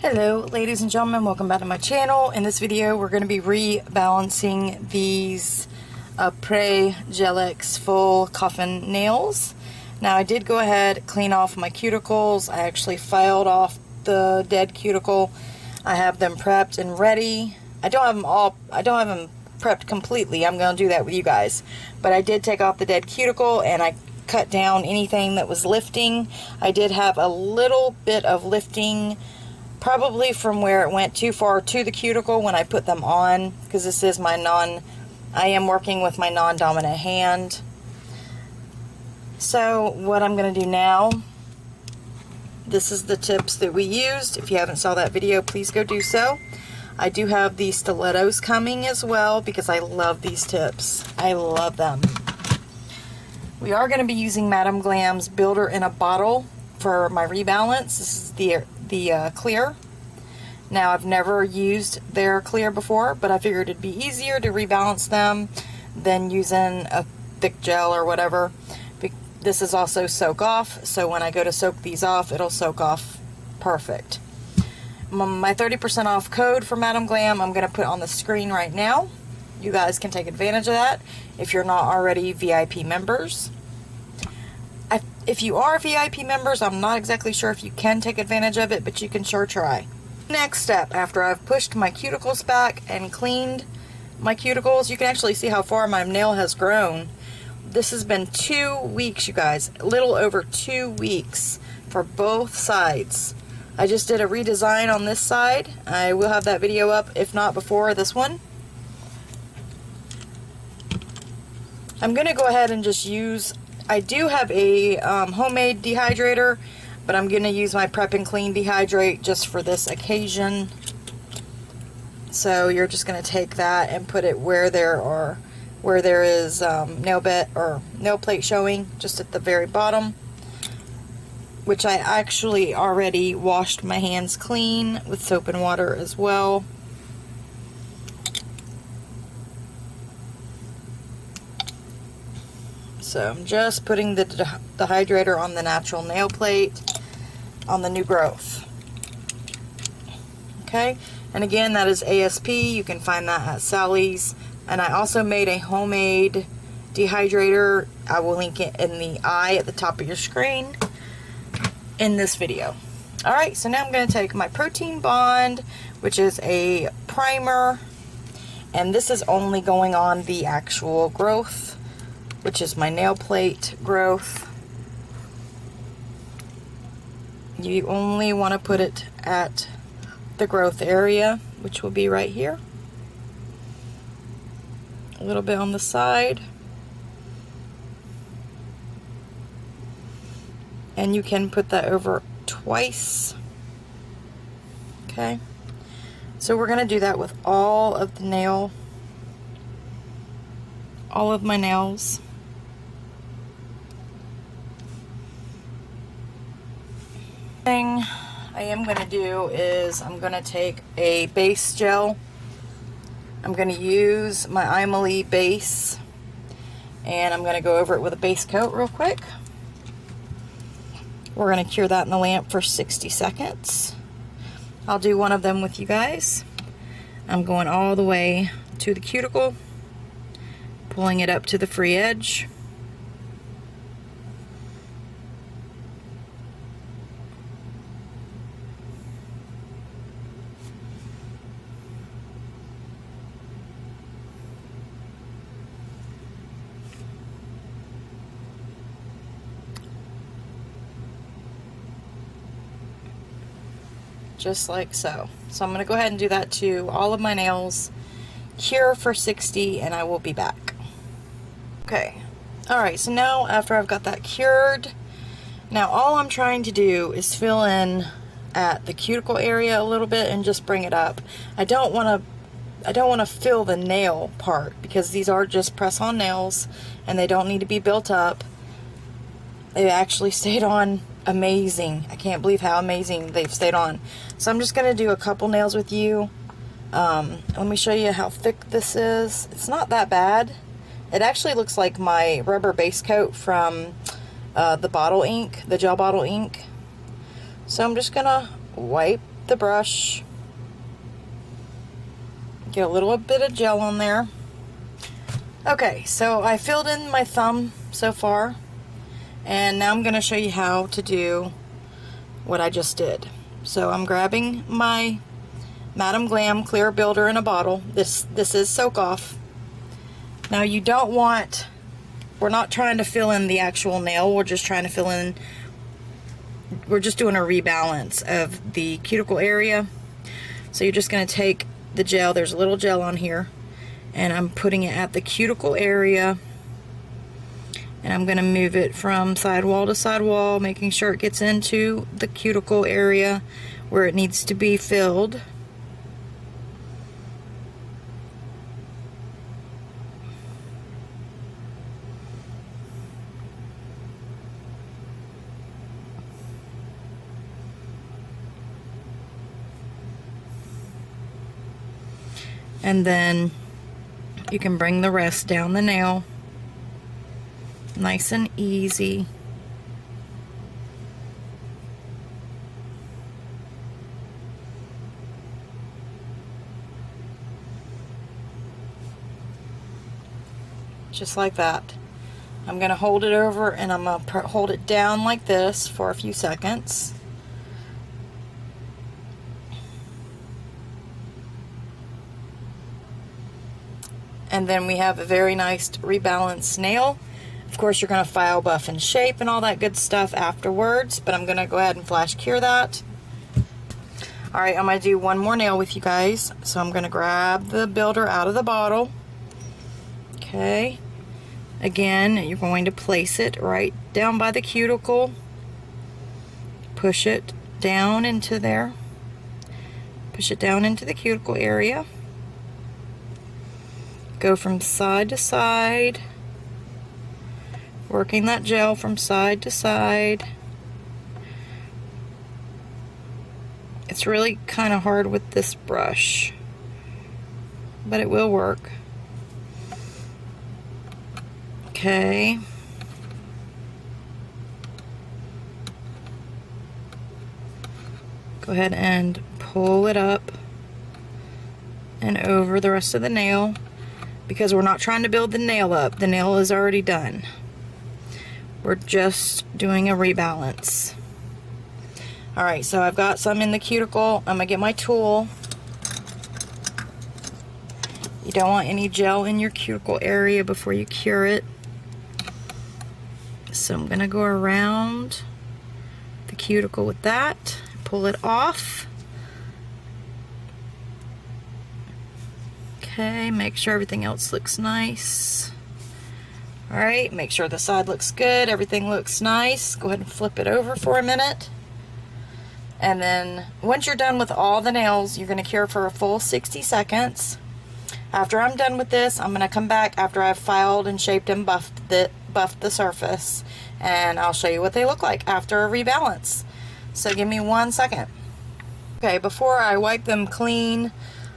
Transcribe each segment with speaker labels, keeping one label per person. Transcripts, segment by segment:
Speaker 1: Hello ladies and gentlemen, welcome back to my channel. In this video we're going to be rebalancing these Apres Gelix full coffin nails. Now I did go ahead, clean off my cuticles. I actually filed off the dead cuticle. I have them prepped and ready. I don't have them prepped completely. I'm going to do that with you guys. But I did take off the dead cuticle and I cut down anything that was lifting. I did have a little bit of lifting, probably from where it went too far to the cuticle when I put them on, because this is my I am working with my non-dominant hand. So what I'm going to do now, this is the tips that we used. If you haven't saw that video, please go do so. I do have these stilettos coming as well because I love these tips. I love them. We are going to be using Madam Glam's Builder in a Bottle for my rebalance. This is the clear. Now I've never used their clear before, but I figured it'd be easier to rebalance them than using a thick gel or whatever. This is also soak off, so when I go to soak these off, it'll soak off perfect. My 30% off code for Madam Glam I'm going to put on the screen right now. You guys can take advantage of that if you're not already VIP members. If you are VIP members, I'm not exactly sure if you can take advantage of it, but you can sure try. Next step, after I've pushed my cuticles back and cleaned my cuticles, you can actually see how far my nail has grown. This has been 2 weeks, you guys. A little over 2 weeks for both sides. I just did a redesign on this side. I will have that video up, if not before this one. I'm going to go ahead and just use, I do have a homemade dehydrator, but I'm going to use my Prep and Clean Dehydrate just for this occasion. So you're just going to take that and put it where there is nail bed or nail plate showing, just at the very bottom, which I actually already washed my hands clean with soap and water as well. So I'm just putting the dehydrator on the natural nail plate on the new growth. Okay, and again, that is ASP. You can find that at Sally's. And I also made a homemade dehydrator. I will link it in the eye at the top of your screen in this video. Alright, so now I'm going to take my Protein Bond, which is a primer, and this is only going on the actual growth, which is my nail plate growth. You only want to put it at the growth area, which will be right here. A little bit on the side. And you can put that over twice. Okay. So we're going to do that with all of the all of my nails. Thing I am going to do is I'm going to take a base gel. I'm going to use my Emily base and I'm going to go over it with a base coat real quick. We're going to cure that in the lamp for 60 seconds. I'll do one of them with you guys. I'm going all the way to the cuticle, pulling it up to the free edge. Just like so. So I'm going to go ahead and do that to all of my nails, cure for 60, and I will be back. Okay. Alright, so now after I've got that cured, now all I'm trying to do is fill in at the cuticle area a little bit and just bring it up. I don't want to fill the nail part because these are just press-on nails and they don't need to be built up. They actually stayed on amazing. I can't believe how amazing they've stayed on. So I'm just going to do a couple nails with you. Let me show you how thick this is. It's not that bad. It actually looks like my rubber base coat from the bottle ink, the gel bottle ink. So I'm just going to wipe the brush. Get a little bit of gel on there. Okay, so I filled in my thumb so far, and now I'm going to show you how to do what I just did. So I'm grabbing my Madam Glam Clear Builder in a bottle. This is soak off. Now you don't want, we're not trying to fill in the actual nail, we're just trying to fill in, we're just doing a rebalance of the cuticle area. So you're just going to take the gel, there's a little gel on here, and I'm putting it at the cuticle area, and I'm going to move it from sidewall to sidewall, making sure it gets into the cuticle area where it needs to be filled. And then you can bring the rest down the nail, nice and easy. Just like that. I'm going to hold it over, and I'm going to hold it down like this for a few seconds. And then we have a very nice rebalanced nail. Of course, you're going to file, buff, and shape and all that good stuff afterwards, but I'm going to go ahead and flash cure that. Alright, I'm going to do one more nail with you guys. So I'm going to grab the builder out of the bottle. Okay. Again, you're going to place it right down by the cuticle. Push it down into there. Push it down into the cuticle area. Go from side to side, working that gel from side to side. It's really kind of hard with this brush, but it will work. Okay. Go ahead and pull it up and over the rest of the nail, because we're not trying to build the nail up. The nail is already done. We're just doing a rebalance. Alright, so I've got some in the cuticle. I'm going to get my tool. You don't want any gel in your cuticle area before you cure it. So I'm going to go around the cuticle with that. Pull it off. Okay, make sure everything else looks nice. Alright, make sure the side looks good, everything looks nice. Go ahead and flip it over for a minute. And then once you're done with all the nails, you're going to cure for a full 60 seconds. After I'm done with this, I'm going to come back after I've filed and shaped and buffed the surface, and I'll show you what they look like after a rebalance. So give me 1 second. Okay, before I wipe them clean,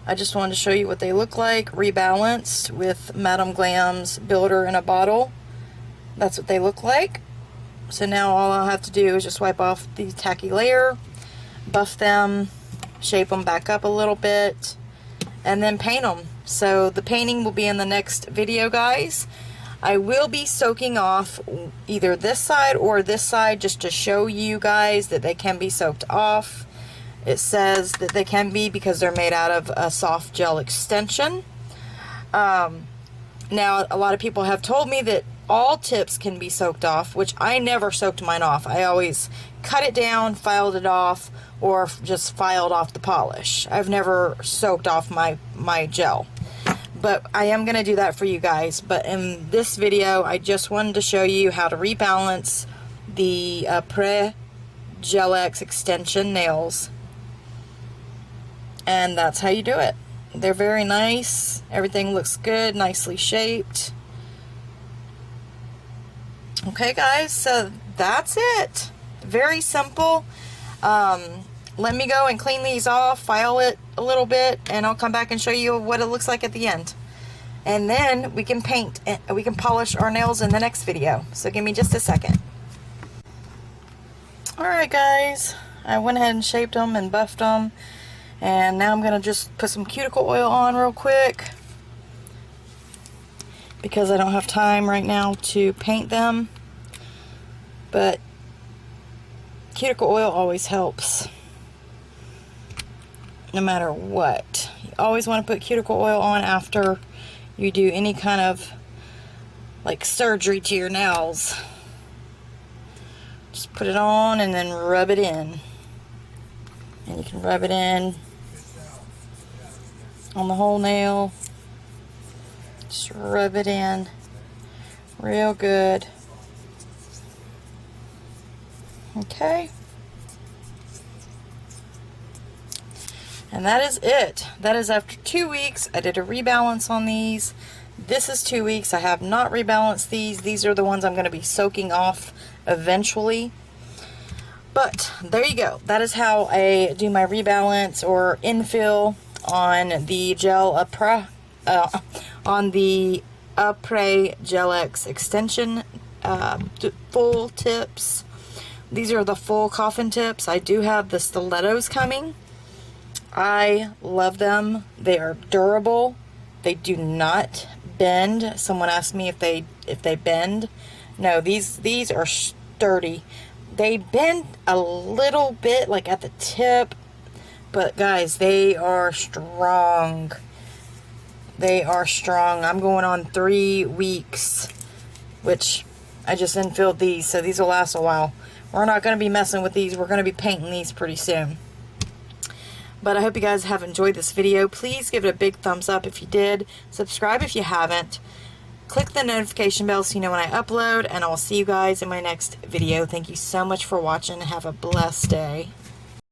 Speaker 1: I just wanted to show you what they look like, rebalanced with Madam Glam's builder in a bottle. That's what they look like. So now all I'll have to do is just wipe off the tacky layer, buff them, shape them back up a little bit, and then paint them. So the painting will be in the next video, guys. I will be soaking off either this side or this side just to show you guys that they can be soaked off. It says that they can be because they're made out of a soft gel extension. Now, a lot of people have told me that all tips can be soaked off, which I never soaked mine off. I always cut it down, filed it off, or just filed off the polish. I've never soaked off my gel. But I am going to do that for you guys. But in this video, I just wanted to show you how to rebalance the Apres Gel X extension nails. And that's how you do it. They're very nice. Everything looks good, nicely shaped. Okay, guys, so that's it. Very simple. Let me go and clean these off, file it a little bit, and I'll come back and show you what it looks like at the end. And then we can paint, and we can polish our nails in the next video. So give me just a second. Alright, guys. I went ahead and shaped them and buffed them. And now I'm going to just put some cuticle oil on real quick, because I don't have time right now to paint them. But cuticle oil always helps, no matter what. You always want to put cuticle oil on after you do any kind of like surgery to your nails. Just put it on and then rub it in. And you can rub it in on the whole nail. Just rub it in real good. Okay. And that is it. That is after 2 weeks. I did a rebalance on these. This is 2 weeks. I have not rebalanced these. These are the ones I'm going to be soaking off eventually. But there you go. That is how I do my rebalance or infill on the gel Apres, on the Apres Gel X extension full tips. These are the full coffin tips. I do have the stilettos coming. I love them. They are durable. They do not bend. Someone asked me if they bend. No, these are sturdy. They bend a little bit, like at the tip, but guys, they are strong. They are strong. I'm going on 3 weeks, which I just infilled these, so these will last a while. We're not going to be messing with these. We're going to be painting these pretty soon. But I hope you guys have enjoyed this video. Please give it a big thumbs up if you did. Subscribe if you haven't. Click the notification bell so you know when I upload, and I will see you guys in my next video. Thank you so much for watching. Have a blessed day.